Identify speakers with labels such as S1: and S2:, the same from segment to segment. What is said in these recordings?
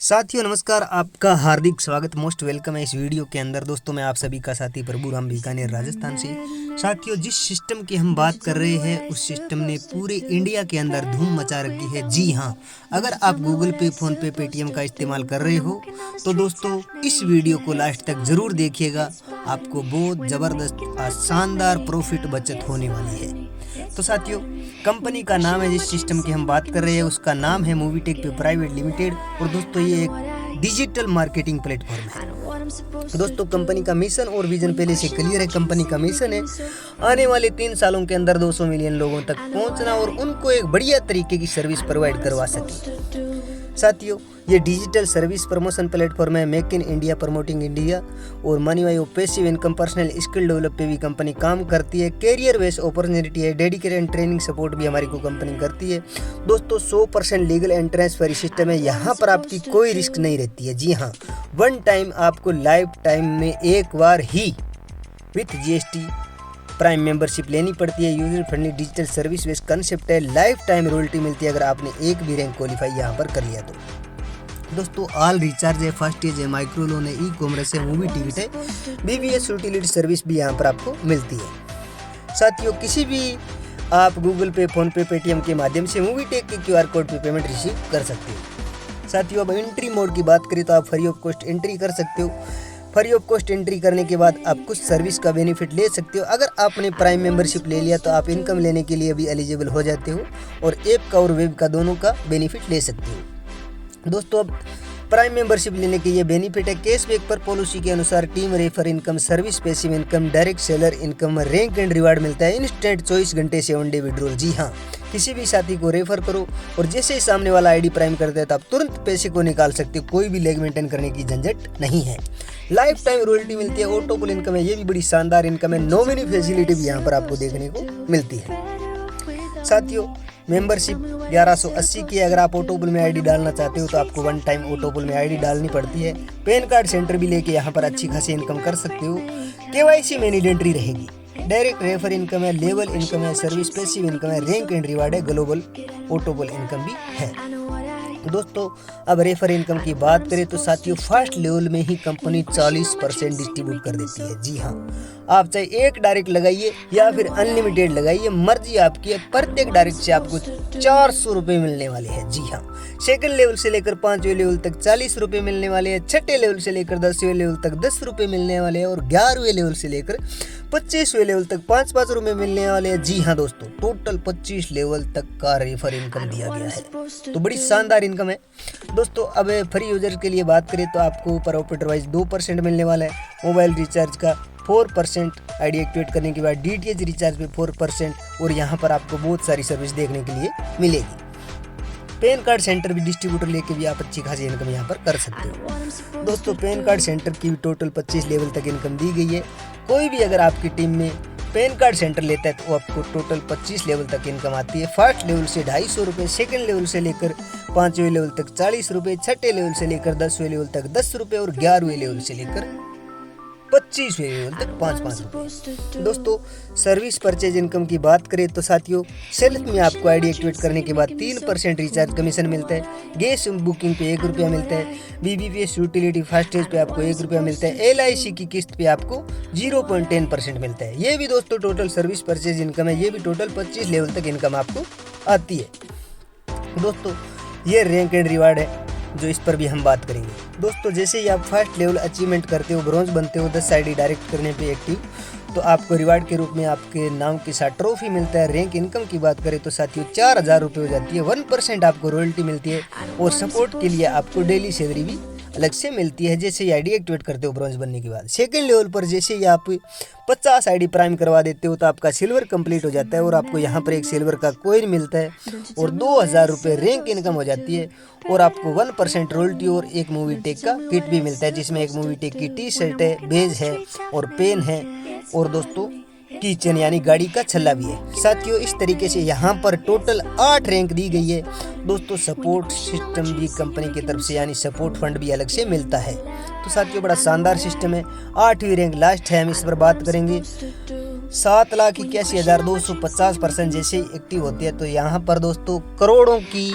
S1: साथियों नमस्कार, आपका हार्दिक स्वागत, मोस्ट वेलकम है इस वीडियो के अंदर। दोस्तों मैं आप सभी का साथी प्रभु राम बीकानेर राजस्थान से। साथियों जिस सिस्टम की हम बात कर रहे हैं उस सिस्टम ने पूरे इंडिया के अंदर धूम मचा रखी है। जी हाँ, अगर आप गूगल पे, फोन पे, पेटीएम का इस्तेमाल कर रहे हो तो दोस्तों इस वीडियो को लास्ट तक ज़रूर देखिएगा। आपको बहुत ज़बरदस्त शानदार प्रॉफिट बचत होने वाली है। तो साथियों कंपनी का नाम है, जिस सिस्टम की हम बात कर रहे हैं उसका नाम है मूवीटेक पे प्राइवेट लिमिटेड। और दोस्तों ये एक डिजिटल मार्केटिंग प्लेटफॉर्म है। तो दोस्तों कंपनी का मिशन और विजन पहले से क्लियर है। कंपनी का मिशन है आने वाले 3 सालों के अंदर 200 मिलियन लोगों तक पहुंचना और उनको एक बढ़िया तरीके की सर्विस प्रोवाइड करवा सके। साथियों ये डिजिटल सर्विस प्रमोशन प्लेटफॉर्म है। Make in India, promoting India और money via passive income, personal skill develop पे भी कंपनी काम करती है। कैरियर बेस्ड अपॉर्चुनिटी है, डेडिकेटेड एंड ट्रेनिंग सपोर्ट भी हमारी को कंपनी करती है। दोस्तों 100% लीगल एंड ट्रांसफर सिस्टम है। यहाँ पर आपकी कोई रिस्क नहीं रहती है। जी हाँ, वन टाइम आपको लाइफ टाइम में एक बार ही विथ जीएसटी प्राइम मेंबरशिप लेनी पड़ती है। User friendly digital service based concept है। लाइफ टाइम रॉयल्टी मिलती है अगर आपने एक भी रैंक क्वालिफाई यहाँ पर कर लिया तो। दोस्तों ऑल रिचार्ज है, फर्स्ट एज है, माइक्रो लोन है, ई कॉमर्स है, मूवी टिकट है, बीबीएस यूटिलिटी सर्विस भी यहाँ पर आपको मिलती है। साथियों किसी भी आप गूगल पे, फोन पे, पेटीएम के माध्यम से मूवीटेक के क्यूआर कोड पे पेमेंट रिसीव कर सकते हो। साथियों अब एंट्री मोड की बात करें तो आप फ्री ऑफ कॉस्ट एंट्री कर सकते हो। फ्री ऑफ कॉस्ट एंट्री करने के बाद आप कुछ सर्विस का बेनिफिट ले सकते हो। अगर आपने प्राइम मेंबरशिप ले लिया तो आप इनकम लेने के लिए भी एलिजिबल हो जाते हो और ऐप का और वेब का दोनों का बेनिफिट ले सकते हो। दोस्तों अब प्राइम मेंबरशिप लेने के ये बेनिफिट है। कैशबैक पर पॉलिसी के अनुसार team refer income, service passive income, direct seller income, rank and reward मिलता है। इंस्टेंट 24 घंटे से वन डे विड्रॉल। जी हाँ, किसी भी साथी को रेफर करो और जैसे ही सामने वाला आईडी प्राइम करता है तो आप तुरंत पैसे को निकाल सकते हो। कोई भी लेग मेंटेन करने की झंझट नहीं है। लाइफ टाइम रॉयल्टी मिलती है। ऑटोपुल इनकम है, ये भी बड़ी शानदार इनकम है। नॉमिनी फैसिलिटी भी यहाँ पर आपको देखने को मिलती है। साथियों मेंबरशिप 1180 की। अगर आप ऑटोपुल में आईडी डालना चाहते हो तो आपको वन टाइम ऑटोपुल में आईडी डालनी पड़ती है। पैन कार्ड सेंटर भी लेके यहाँ पर अच्छी खासी इनकम कर सकते हो। केवाईसी में एंट्री रहेगी। डायरेक्ट रेफर इनकम है, लेवल इनकम है, सर्विस पैसिव इनकम है, रैंक एंड रिवार्ड है, ग्लोबल ऑटोपुल इनकम भी है। दोस्तों अब रेफर इनकम की बात करें तो साथियों फर्स्ट लेवल में ही कंपनी 40% डिस्ट्रीब्यूट कर देती है। जी हाँ, आप चाहे एक डायरेक्ट लगाइए या फिर अनलिमिटेड लगाइए, मर्जी आपकी है। प्रत्येक डायरेक्ट से आपको 400 रुपये मिलने वाले हैं। जी हाँ, सेकंड लेवल से लेकर 5वें लेवल तक 40 रुपये मिलने वाले हैं। छठे लेवल से लेकर 10वें लेवल तक 10 रुपये मिलने वाले हैं और 11वें लेवल से लेकर 25वें लेवल तक 5-5 रुपये मिलने वाले हैं। जी हाँ दोस्तों, टोटल 25 लेवल तक का रेफर इनकम दिया गया है, तो बड़ी शानदार इनकम है। दोस्तों अब फ्री यूजर के लिए बात करें तो आपको पर ऑपरेटर वाइज 2% मिलने वाला है। मोबाइल रिचार्ज का 4%, आईडी एक्टिवेट करने के बाद डीटीएच रिचार्ज पे 4% और यहाँ पर आपको बहुत सारी सर्विस देखने के लिए मिलेगी। पैन कार्ड सेंटर भी डिस्ट्रीब्यूटर लेके भी आप अच्छी खासी इनकम यहाँ पर कर सकते हो। दोस्तों पैन कार्ड सेंटर की भी टोटल 25 लेवल तक इनकम दी गई है। कोई भी अगर आपकी टीम में पैन कार्ड सेंटर लेता है तो आपको टोटल 25 लेवल तक इनकम आती है। फर्स्ट लेवल से 250 रुपये, सेकेंड लेवल से लेकर 5वें लेवल तक 40 रुपये, छठे लेवल से लेकर 10वें लेवल तक 10 रुपये और 11वें लेवल से लेकर 25वें लेवल तक 5-5 रुपये। दोस्तों सर्विस परचेज इनकम की बात करें तो साथियों सेल्फ में आपको आईडी एक्टिवेट करने के बाद 3% रिचार्ज कमीशन मिलता है। गैस बुकिंग पे 1 रुपया मिलता है। बीबीपीएस यूटिलिटी फास्टेज पे आपको 1 रुपया मिलता है। एलआईसी की किस्त पे आपको 0.10% मिलता है। ये भी दोस्तों टोटल सर्विस परचेज इनकम है। ये भी टोटल 25 लेवल तक इनकम आपको आती है। दोस्तों ये रैंक एंड रिवार्ड है जो इस पर भी हम बात करेंगे। दोस्तों जैसे ही आप फर्स्ट लेवल अचीवमेंट करते हो, ब्रॉन्ज बनते हो, 10 आईडी डायरेक्ट करने पे एक्टिव, तो आपको रिवार्ड के रूप में आपके नाम के साथ ट्रॉफी मिलता है। रैंक इनकम की बात करें तो साथियों 4000 रुपये हो जाती है। 1% आपको रॉयल्टी मिलती है और सपोर्ट के लिए आपको डेली सैलरी भी अलग से मिलती है जैसे ही आईडी एक्टिवेट करते हो ब्रॉन्ज बनने के बाद। सेकेंड लेवल पर जैसे ही आप 50 आईडी प्राइम करवा देते हो तो आपका सिल्वर कंप्लीट हो जाता है और आपको यहाँ पर एक सिल्वर का कॉइन मिलता है और 2000 रुपये रैंक इनकम हो जाती है और आपको 1% रॉयल्टी और एक मूवी टेक का किट भी मिलता है जिसमें एक मूवी टेक की टी शर्ट है, बेज है और पेन है और दोस्तों किचन यानी गाड़ी का छल्ला भी है। साथियों इस तरीके से यहाँ पर टोटल 8 रैंक दी गई है। दोस्तों सपोर्ट सिस्टम भी कंपनी की तरफ से यानी सपोर्ट फंड भी अलग से मिलता है। तो साथियों बड़ा शानदार सिस्टम है। 8वीं रैंक लास्ट है, हम इस पर बात करेंगे। 7,81,250 पर्सन जैसे एक्टिव होते हैं तो यहाँ पर दोस्तों करोड़ों की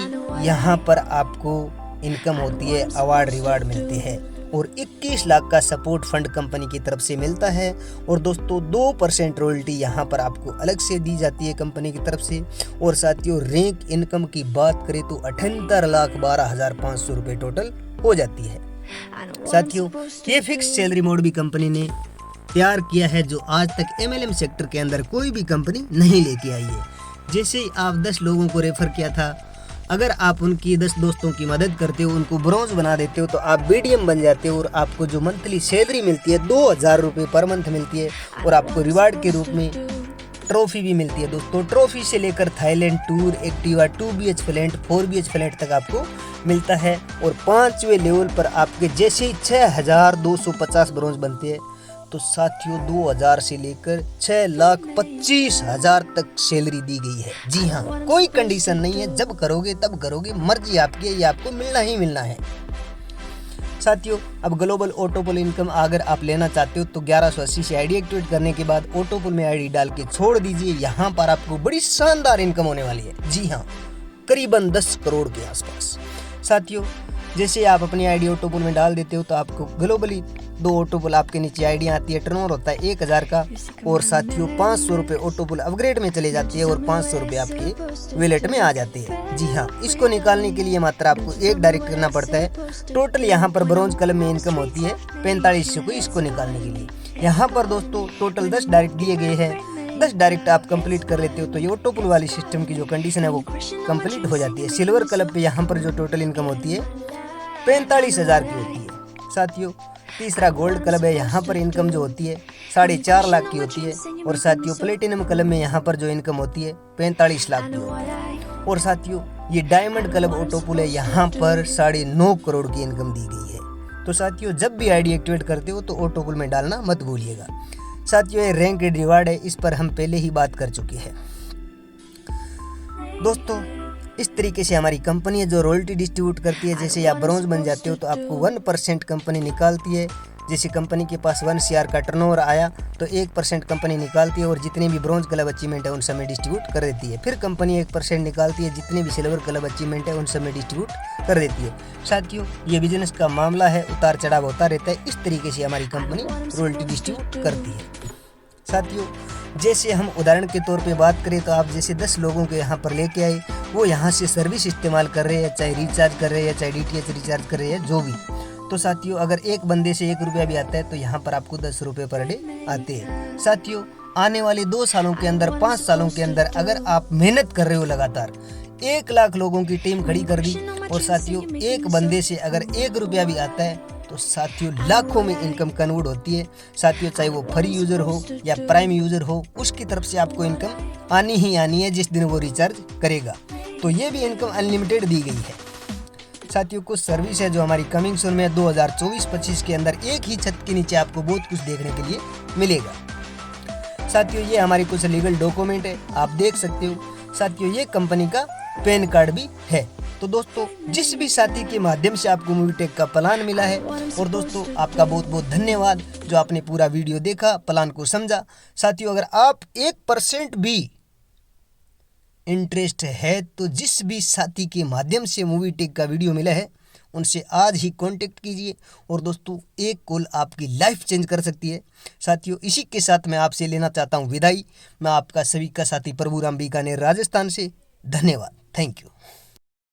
S1: यहाँ पर आपको इनकम होती है, अवार्ड रिवार्ड मिलते हैं और 21 लाख का सपोर्ट फंड कंपनी की तरफ से मिलता है। और दोस्तों 2% रॉयल्टी यहाँ पर आपको अलग से दी जाती है कंपनी की तरफ से। और साथियों रैंक इनकम की बात करें तो 78,12,500 रुपये टोटल हो जाती है। साथियों ये फिक्स सैलरी मोड भी कंपनी ने तैयार किया है, जो आज तक MLM सेक्टर के अंदर कोई भी कंपनी नहीं लेके आई है। जैसे आप 10 लोगों को रेफर किया था, अगर आप उनकी 10 दोस्तों की मदद करते हो, उनको ब्रोंज बना देते हो, तो आप BDM बन जाते हो और आपको जो मंथली सैलरी मिलती है 2,000 रुपये पर मंथ मिलती है। और आपको रिवार्ड के रूप में ट्रॉफी भी मिलती है दोस्तों। ट्रॉफी से लेकर Thailand tour, Activa 2BH flat, 4BH flat तक आपको मिलता है। और 5वें लेवल पर आपके जैसे ही 6,250 ब्रोंज बनते हैं, तो साथियों 2,000 से लेकर 6,25,000 तक सैलरी दी गई है। जी हाँ, कोई कंडीशन नहीं है, जब करोगे तब करोगे, मर्जी आपकी है, ये आपको मिलना ही मिलना है। साथियों अब ग्लोबल ऑटोपुल इनकम अगर आप लेना चाहते हो तो 1180 से आईडी एक्टिवेट करने के बाद ऑटोपुल में आईडी डाल के छोड़ दीजिए। यहाँ पर आपको बड़ी शानदार इनकम होने वाली है। जी हाँ, करीबन 10 करोड़ के आसपास। साथियों जैसे आप अपनी आईडी ऑटोपुल में डाल देते हो तो आपको ग्लोबली 2 ऑटोपुल आपके नीचे आईडियाँ आती है। टर्नओवर होता है 1,000 का। और साथियों 500 रुपये ऑटोपुल अपग्रेड में चले जाती है और 500 रुपये आपके वॉलेट में आ जाते हैं। जी हाँ, इसको निकालने के लिए मात्र आपको एक डायरेक्ट करना पड़ता है। टोटल यहाँ पर ब्रोंज कलम में इनकम होती है 4500 को। इसको निकालने के लिए यहाँ पर दोस्तों टोटल 10 डायरेक्ट दिए गए हैं। 10 डायरेक्ट आप कंप्लीट कर लेते हो तो ये ऑटोपुल वाली सिस्टम की जो कंडीशन है वो कंप्लीट हो जाती है। सिल्वर क्लब पे यहाँ पर जो टोटल इनकम होती है 45,000 की होती है। साथियों तीसरा गोल्ड क्लब है, यहाँ पर इनकम जो होती है 4.5 लाख की होती है। और साथियों प्लेटिनम क्लब में यहाँ पर जो इनकम होती है 45 लाख की होती है। और साथियों ये डायमंड क्लब ऑटोपुल है, यहाँ पर 9.5 करोड़ की इनकम दी गई है। तो साथियों जब भी आईडी एक्टिवेट करते हो तो ऑटोपुल में डालना मत भूलिएगा। साथियों ये रैंक रिवार्ड है, इस पर हम पहले ही बात कर चुके हैं। दोस्तों इस तरीके से हमारी कंपनी है जो रॉयल्टी डिस्ट्रीब्यूट करती है। जैसे आप ब्रोंज बन जाते हो तो आपको 1% कंपनी निकालती है। जैसे कंपनी के पास 1 CR का टर्नओवर आया तो 1% कंपनी निकालती है और जितने भी ब्रोंज क्लब अचीवमेंट है उन सब में डिस्ट्रीब्यूट कर देती है। फिर कंपनी 1% निकालती है, जितने भी सिल्वर क्लब अचीवमेंट है उन सब में डिस्ट्रीब्यूट कर देती है। साथियों ये बिजनेस का मामला है, उतार चढ़ाव होता रहता है। इस तरीके से हमारी कंपनी रॉयल्टी डिस्ट्रीब्यूट करती है। साथियों जैसे हम उदाहरण के तौर पे बात करें तो आप जैसे 10 लोगों को यहाँ पर लेके आए, वो यहाँ से सर्विस इस्तेमाल कर रहे हैं, चाहे रिचार्ज कर रहे हैं, चाहे DTH रिचार्ज कर रहे हैं, जो भी। तो साथियों अगर एक बंदे से 1 रुपया भी आता है तो यहाँ पर आपको 10 रुपये पर डे आते हैं। साथियों आने वाले 2 सालों के अंदर, 5 सालों के अंदर अगर आप मेहनत कर रहे हो लगातार, 1 लाख लोगों की टीम खड़ी कर दी और साथियों एक बंदे से अगर 1 रुपया भी आता है तो साथियों लाखों में इनकम कन्वर्ट होती है। साथियों चाहे वो फ्री यूज़र हो या प्राइम यूज़र हो, उसकी तरफ से आपको इनकम आनी ही आनी है जिस दिन वो रिचार्ज करेगा। तो ये भी इनकम अनलिमिटेड दी गई है। साथियों कुछ सर्विस है जो हमारी कमिंग सून में 2024-25 के अंदर एक ही छत के नीचे आपको बहुत कुछ देखने के लिए मिलेगा। साथियों ये हमारी कुछ लीगल डॉक्यूमेंट है, आप देख सकते हो। साथियों ये कंपनी का पैन कार्ड भी है। तो दोस्तों जिस भी साथी के माध्यम से आपको मूवीटेक का प्लान मिला है, और दोस्तों आपका बहुत बहुत धन्यवाद जो आपने पूरा वीडियो देखा, प्लान को समझा। साथियों अगर आप 1% भी इंटरेस्ट है तो जिस भी साथी के माध्यम से मूवीटेक का वीडियो मिला है उनसे आज ही कांटेक्ट कीजिए। और दोस्तों एक कॉल आपकी लाइफ चेंज कर सकती है। साथियों इसी के साथ मैं आपसे लेना चाहता हूँ विदाई। मैं आपका सभी का साथी प्रभुराम बीकानेर राजस्थान से। धन्यवाद, थैंक यू।